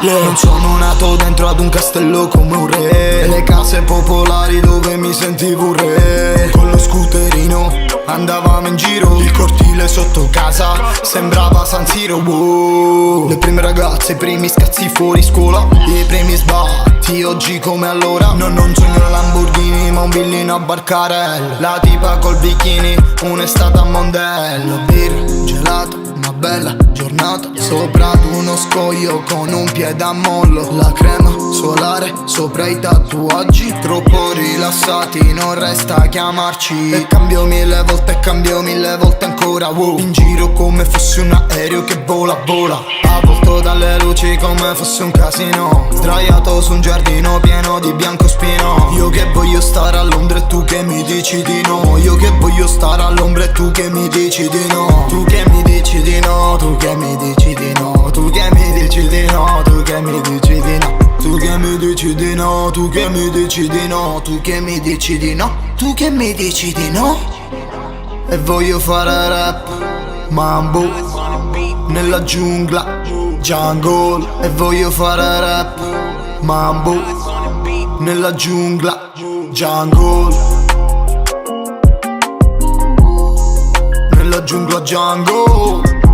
Non sono nato dentro ad un castello come un re, le case popolari dove mi sentivo un re. Con lo scooterino andavamo in giro, il cortile sotto casa sembrava San Siro. Wow. Le prime ragazze, i primi scazzi fuori scuola, i primi sbatti, oggi come allora. Non sogno una Lamborghini ma un villino a Barcarella, la tipa col bikini, un'estate a Mondello. Birra, gelato, una bella giornata sopra ad uno scoglio con un piede a mollo. La crema solare sopra i tatuaggi, troppo rilassati, non resta chiamarci. E cambio mille volte ancora, wow. In giro come fosse un aereo che vola, vola, avvolto dalle luci come fosse un casino, sdraiato su un giardino pieno di biancospino. Io che voglio stare all'ombra e tu che mi dici di no. Io che voglio stare all'ombra e tu che mi dici di no. Tu che mi dici di no, tu che mi dici di no, tu che mi dici di no, tu che mi dici di no, tu che mi dici di no, tu che mi dici di no, tu che mi dici di no, tu che mi dici di no. E voglio fare rap, mambo, nella giungla, jungle. E voglio fare rap, mambo, nella giungla, jungle. Nella giungla, jungle.